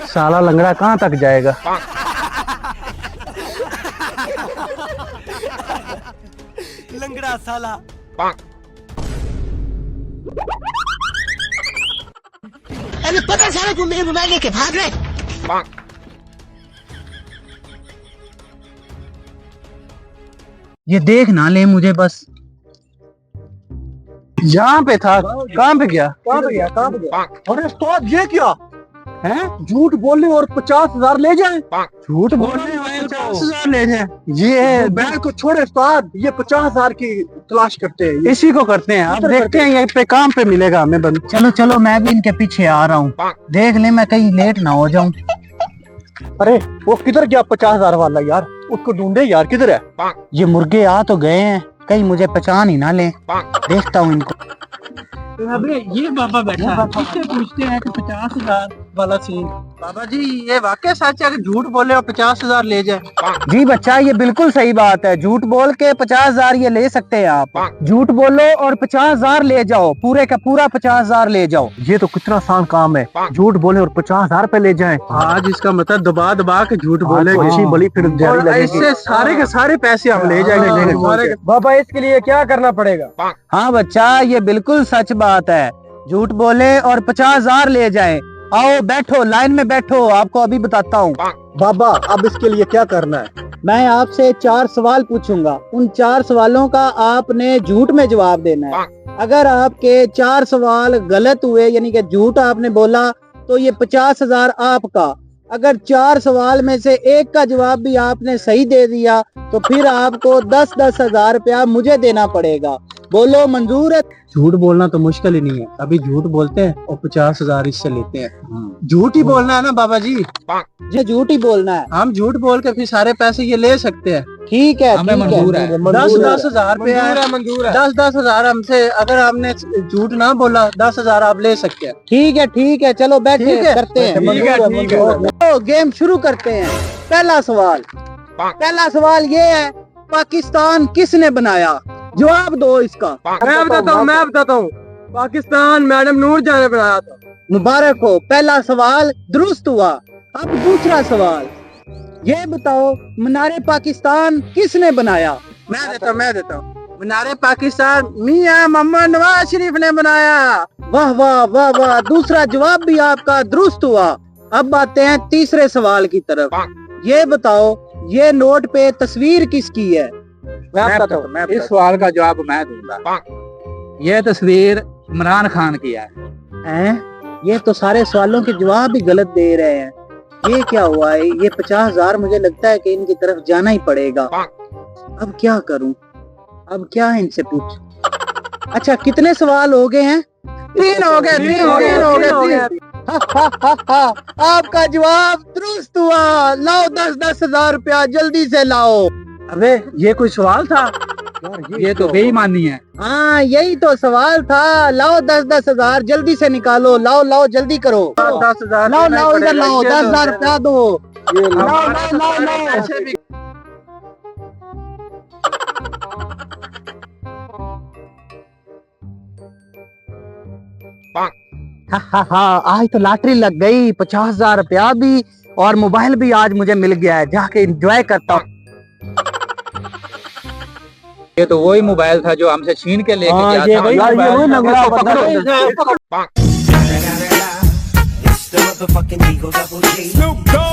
साला लंगड़ा कहाँ तक जाएगा। लंगड़ा साला। अरे पता साला तुम मेरे मोबाइल लेके भाग रहे। ये देख ना ले मुझे बस। यहाँ पे था, कहाँ पे गया? अरे उस्ताद ये क्या है? झूठ बोलने और 50,000 ले जाए। झूठ बोलने वाले 50,000 ले जाए। ये बैग को छोड़े उस्ताद, ये 50,000 की तलाश करते हैं। इसी को करते हैं। अब देखते हैं ये पे काम पे मिलेगा हमें बंद। चलो चलो मैं भी इनके पीछे आ रहा हूँ, देख ले मैं कहीं लेट ना हो जाऊं। अरे वो किधर गया 50,000 वाला यार? उसको ढूंढे यार, किधर है? ये मुर्गे आ तो गए हैं, कहीं मुझे पहचान ही ना ले। देखता हूँ इनको। अबे ये बाबा बैठा है, इससे पूछते हैं कि 50,000 वाला सीन। बाबा जी ये वाकई सच है कि झूठ बोले और 50,000 ले जाए? जी बच्चा ये बिल्कुल सही बात है, झूठ बोल के 50,000 ये ले सकते हैं आप। झूठ बोलो और 50,000 ले जाओ, पूरे का पूरा 50,000 ले जाओ। ये तो कितना आसान काम है, झूठ बोले और 50,000 पे ले जाए। आज इसका मतलब दबा दबा के झूठ बोले, अच्छी बड़ी फिर जारी लगेगी। इससे सारे के सारे पैसे हम ले जाएंगे। बाबा इसके लिए क्या करना पड़ेगा? हाँ बच्चा ये बिल्कुल सच बात है, झूठ बोले और 50,000 ले जाएं। आओ बैठो, लाइन में बैठो, आपको अभी बताता हूँ। बाबा अब इसके लिए क्या करना है? मैं आपसे 4 सवाल पूछूंगा, उन 4 सवालों का आपने झूठ में जवाब देना है। अगर आपके 4 सवाल गलत हुए यानी कि झूठ आपने बोला तो ये 50,000 आपका। अगर 4 सवाल में से एक का जवाब भी आपने सही दे दिया तो फिर आपको 10-10 हजार रुपया मुझे देना पड़ेगा। बोलो मंजूर है? झूठ बोलना तो मुश्किल ही नहीं है, अभी झूठ बोलते हैं और 50,000 इससे लेते हैं। झूठ ही बोलना है ना बाबा जी? जी झूठ ही बोलना है, हम झूठ बोल के फिर सारे पैसे ये ले सकते हैं। ठीक है हमें मंजूर है। 10-10 हजार रुपया मंजूर है। 10-10 हजार हमसे, अगर आपने झूठ ना बोला 10 हजार आप ले सकते हैं। ठीक है चलो बैठे करते हैं। तो गेम शुरू करते हैं। पहला सवाल ये है, पाकिस्तान किसने बनाया? जवाब दो इसका। मैं बताता हूँ। पाकिस्तान मैडम नूर जहां ने बनाया था। मुबारक हो, पहला सवाल दुरुस्त हुआ। अब दूसरा सवाल, ये बताओ मीनारे पाकिस्तान किसने बनाया? मैं देता हूँ। मीनारे पाकिस्तान मियां मोहम्मद नवाज शरीफ ने बनाया। वाह वाह वाह वाह, दूसरा जवाब भी आपका दुरुस्त हुआ। अब आते हैं तीसरे सवाल की तरफ। ये बताओ ये नोट पे तस्वीर किसकी है? मैं बताता हूँ। इस सवाल का जवाब मैं दूंगा। ये तस्वीर इमरान खान की है। ये तो सारे सवालों के जवाब भी गलत दे रहे हैं, ये क्या हुआ है? ये 50,000 मुझे लगता है कि इनकी तरफ जाना ही पड़ेगा। अब क्या करूं? अब क्या इनसे पूछ? अच्छा कितने सवाल हो गए हैं? 3 हो गए। आपका जवाब दुरुस्त हुआ। लाओ 10-10 हजार रुपया जल्दी से लाओ। अबे ये कोई सवाल था? ये तो बेईमानी है। हाँ यही तो सवाल था। लाओ 10-10 हजार जल्दी से निकालो। लाओ जल्दी करो। 10,000 लाओ इधर लाओ, 10,000 रुपया दो। लाओ। हाँ आज तो लॉटरी लग गई, 50,000 रुपया भी और मोबाइल भी आज मुझे मिल गया है। जाके एंजॉय करता हूँ। ये तो वही मोबाइल था जो हमसे छीन के लेके गया था। Snoop Dogg.